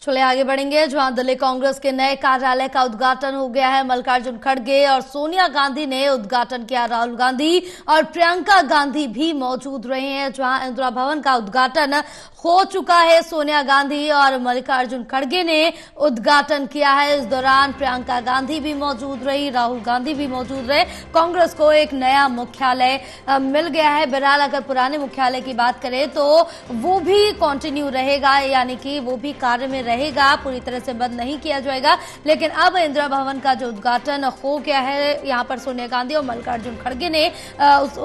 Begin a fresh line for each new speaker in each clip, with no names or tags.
चले आगे बढ़ेंगे, जहां दिल्ली कांग्रेस के नए कार्यालय का उद्घाटन हो गया है। मल्लिकार्जुन खड़गे और सोनिया गांधी ने उद्घाटन किया। राहुल गांधी और प्रियंका गांधी भी मौजूद रहे हैं। जहां इंदिरा भवन का उद्घाटन हो चुका है, सोनिया गांधी और मल्लिकार्जुन खड़गे ने उद्घाटन किया है। इस दौरान प्रियंका गांधी भी मौजूद रही, राहुल गांधी भी मौजूद रहे। कांग्रेस को एक नया मुख्यालय मिल गया है। बहरहाल अगर पुराने मुख्यालय की बात करें तो वो भी कंटिन्यू रहेगा, यानी कि वो भी कार्य में रहेगा, पूरी तरह से बंद नहीं किया जाएगा। लेकिन अब इंदिरा भवन का जो उद्घाटन हो गया है, यहाँ पर सोनिया गांधी और मल्लिकार्जुन खड़गे ने उस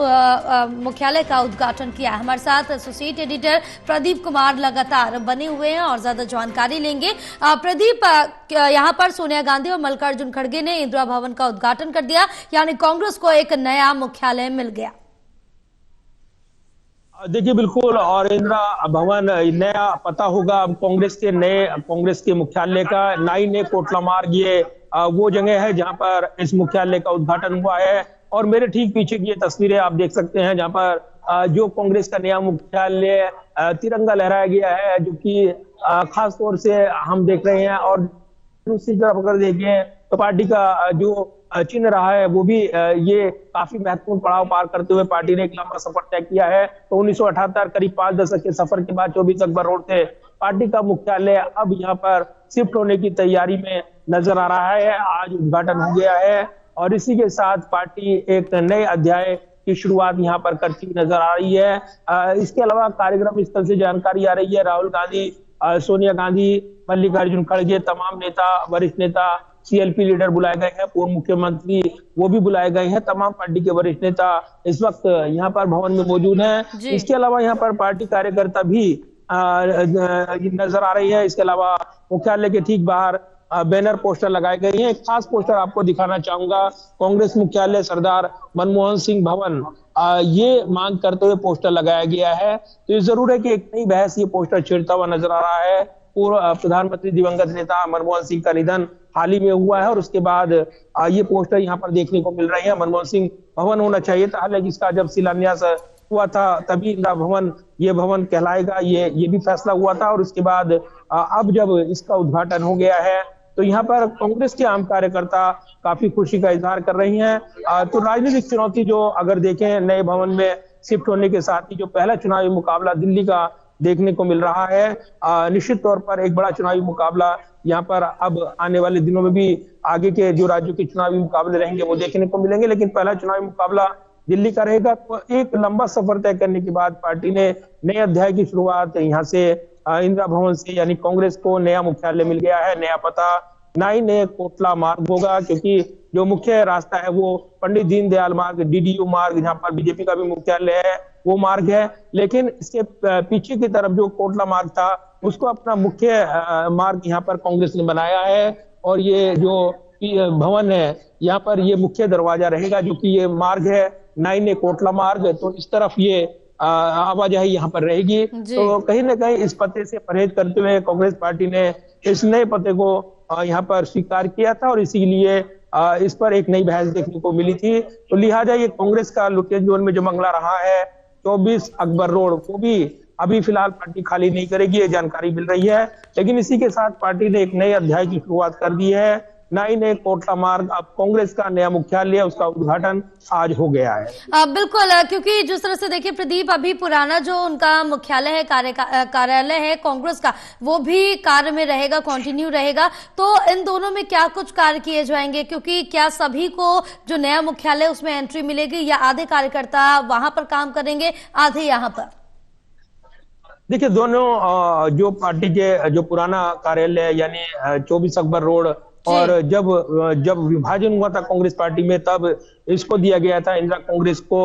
मुख्यालय का उद्घाटन किया है। हमारे साथ एसोसिएट एडिटर प्रदीप कुमार लगातार बने हुए हैं और ज्यादा जानकारी लेंगे। प्रदीप, यहाँ पर सोनिया गांधी और मल्लिकार्जुन खड़गे ने इंदिरा भवन का उद्घाटन कर दिया, यानी कांग्रेस को एक नया मुख्यालय मिल गया।
देखिए बिल्कुल, और इंदिरा भवन नया पता होगा अब कांग्रेस के मुख्यालय का। 9 कोटला मार्ग, ये वो जगह है जहां पर इस मुख्यालय का उद्घाटन हुआ है। और मेरे ठीक पीछे की ये तस्वीरें आप देख सकते हैं, जहां पर जो कांग्रेस का नया मुख्यालय तिरंगा लहराया गया है, जो कि खास तौर से हम देख रहे हैं। और दूसरी तरफ अगर देखें तो पार्टी का जो चिन्ह रहा है वो भी ये काफी महत्वपूर्ण पड़ाव पार करते हुए पार्टी ने एक लंबा सफर तय किया है। तो 1978 करीब 5 दशक के सफर के बाद 24 अकबर रोड से पार्टी का मुख्यालय अब यहाँ पर शिफ्ट होने की तैयारी में नजर आ रहा है। आज उद्घाटन हो गया है और इसी के साथ पार्टी एक नए अध्याय की शुरुआत यहाँ पर करती नजर आ रही है। इसके अलावा कार्यक्रम स्थल से जानकारी आ रही है, राहुल गांधी, सोनिया गांधी, मल्लिकार्जुन खड़गे, तमाम नेता, वरिष्ठ नेता, सीएलपी लीडर बुलाए गए हैं, पूर्व मुख्यमंत्री वो भी बुलाए गए हैं। तमाम पार्टी के वरिष्ठ नेता इस वक्त यहाँ पर भवन में मौजूद हैं। इसके अलावा यहाँ पर पार्टी कार्यकर्ता भी नजर आ रही है। इसके अलावा मुख्यालय के ठीक बाहर बैनर पोस्टर लगाए गए हैं। एक खास पोस्टर आपको दिखाना चाहूंगा, कांग्रेस मुख्यालय सरदार मनमोहन सिंह भवन, ये मांग करते हुए पोस्टर लगाया गया है। तो ये जरूर है कि एक नई बहस ये पोस्टर छेड़ता हुआ नजर आ रहा है। पूर्व प्रधानमंत्री दिवंगत नेता मनमोहन सिंह का निधन हाल ही में हुआ है और उसके बाद ये पोस्टर यहाँ पर देखने को मिल रहे हैं। मनमोहन सिंह भवन होना चाहिए था, हालांकि इसका जब शिलान्यास हुआ था तभी इंदिरा भवन ये भवन कहलाएगा, ये भी फैसला हुआ था। और उसके बाद अब जब इसका उद्घाटन हो गया है तो यहाँ पर कांग्रेस के आम कार्यकर्ता काफी खुशी का इजहार कर रही हैं। तो राजनीतिक चुनौती जो अगर देखें नए भवन में शिफ्ट होने के साथ ही जो पहला चुनावी मुकाबला दिल्ली का देखने को मिल रहा है, निश्चित तौर पर एक बड़ा चुनावी मुकाबला यहाँ पर अब आने वाले दिनों में भी आगे के जो राज्यों के चुनावी मुकाबले रहेंगे वो देखने को मिलेंगे। लेकिन पहला चुनावी मुकाबला दिल्ली का रहेगा। तो एक लंबा सफर तय करने के बाद पार्टी ने नए अध्याय की शुरुआत यहाँ से इंदिरा भवन से, यानी कांग्रेस को नया मुख्यालय मिल गया है। नया पता 9 कोटला मार्ग होगा, क्योंकि जो मुख्य रास्ता है वो पंडित दीनदयाल मार्ग, डीडीयू मार्ग, जहाँ पर बीजेपी का भी मुख्यालय है, वो मार्ग है। लेकिन इसके पीछे की तरफ जो कोटला मार्ग था उसको अपना मुख्य मार्ग यहाँ पर कांग्रेस ने बनाया है। और ये जो भवन है यहाँ पर ये मुख्य दरवाजा रहेगा, जो कि ये मार्ग है 9 कोटला मार्ग। तो इस तरफ ये आवाजाही यहाँ पर रहेगी। तो कहीं ना कहीं इस पते से परहेज करते हुए कांग्रेस पार्टी ने इस नए पते को यहाँ पर स्वीकार किया था और इसीलिए इस पर एक नई बहस देखने को मिली थी। तो लिहाजा ये कांग्रेस का लुटेन जोन में जो बंगला रहा है 24 अकबर रोड, वो भी अभी फिलहाल पार्टी खाली नहीं करेगी, ये जानकारी मिल रही है। लेकिन इसी के साथ पार्टी ने एक नए अध्याय की शुरुआत कर दी है। 9 कोटला मार्ग, अब कांग्रेस का नया मुख्यालय, उसका उद्घाटन आज हो गया है।
बिल्कुल, क्योंकि जिस तरह से देखिए प्रदीप, अभी पुराना जो उनका मुख्यालय है, कार्यालय है कांग्रेस का, वो भी कार्य में रहेगा, कंटिन्यू रहेगा। तो इन दोनों में क्या कुछ कार्य किए जाएंगे, क्योंकि क्या सभी को जो नया मुख्यालय उसमें एंट्री मिलेगी, या आधे कार्यकर्ता वहां पर काम करेंगे, आधे यहाँ पर?
देखिए दोनों जो पार्टी के जो पुराना कार्यालय यानी 24 अकबर रोड, और जब विभाजन हुआ था कांग्रेस पार्टी में तब इसको दिया गया था इंदिरा कांग्रेस को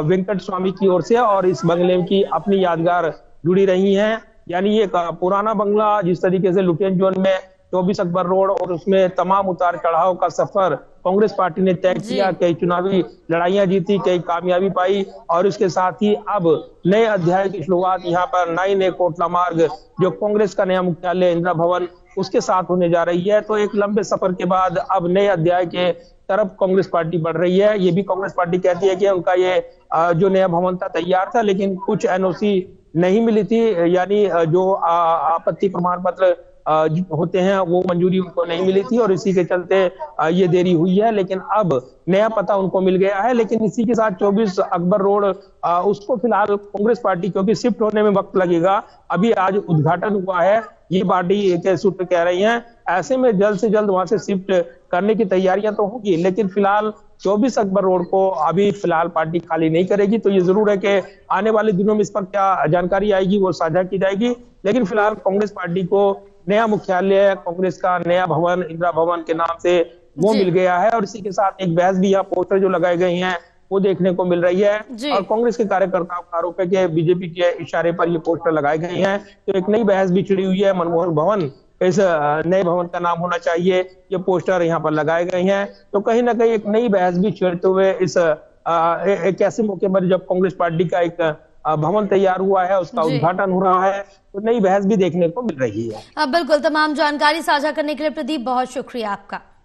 वेंकट स्वामी की ओर से, और इस बंगले की अपनी यादगार जुड़ी रही हैं। यानी ये पुराना बंगला जिस तरीके से लुटेन जोन में 24 अकबर रोड और उसमें तमाम उतार चढ़ाव का सफर कांग्रेस पार्टी ने तय किया, कई चुनावी लड़ाइयां जीती, कई कामयाबी पाई, और इसके साथ ही अब नए अध्याय की शुरुआत यहाँ पर 9 कोटला मार्ग, जो कांग्रेस का नया मुख्यालय इंदिरा भवन, उसके साथ होने जा रही है। तो एक लंबे सफर के बाद अब नए अध्याय के तरफ कांग्रेस पार्टी बढ़ रही है। ये भी कांग्रेस पार्टी कहती है कि उनका ये जो नया भवन था तैयार था, लेकिन कुछ एनओसी नहीं मिली थी, यानी जो आपत्ति प्रमाण पत्र होते हैं वो मंजूरी उनको नहीं मिली थी और इसी के चलते ये देरी हुई है। लेकिन अब नया पता उनको मिल गया है। लेकिन इसी के साथ 24 अकबर रोड उसको फिलहाल कांग्रेस पार्टी, क्योंकि शिफ्ट होने में वक्त लगेगा, अभी आज उद्घाटन हुआ है, ये पार्टी के सूत्र कह रही हैं। ऐसे में जल्द से जल्द वहां से शिफ्ट करने की तैयारियां तो होगी, लेकिन फिलहाल 24 अकबर रोड को अभी फिलहाल पार्टी खाली नहीं करेगी। तो ये जरूर है कि आने वाले दिनों में इस पर क्या जानकारी आएगी वो साझा की जाएगी। लेकिन फिलहाल कांग्रेस पार्टी को नया मुख्यालय, कांग्रेस का नया भवन, इंदिरा भवन के नाम से वो
जी।
मिल गया है। और इसी के साथ एक बहस भी, यहाँ पोस्टर जो लगाए गए हैं वो देखने को मिल रही है।
जी।
और कांग्रेस के कार्यकर्ताओं का आरोप है कि बीजेपी के इशारे पर ये पोस्टर लगाए गए हैं। तो एक नई बहस भी छिड़ी हुई है। मनमोहन भवन इस नए भवन का नाम होना चाहिए, ये पोस्टर यहाँ पर लगाए गए हैं। तो कहीं ना कहीं एक नई बहस भी छेड़ते हुए इस एक ऐसे मौके पर जब कांग्रेस पार्टी का एक भवन तैयार हुआ है, उसका
जी।
उद्घाटन हो रहा है, तो नई बहस भी देखने को मिल रही है।
बिल्कुल, तमाम जानकारी साझा करने के लिए प्रदीप बहुत शुक्रिया आपका।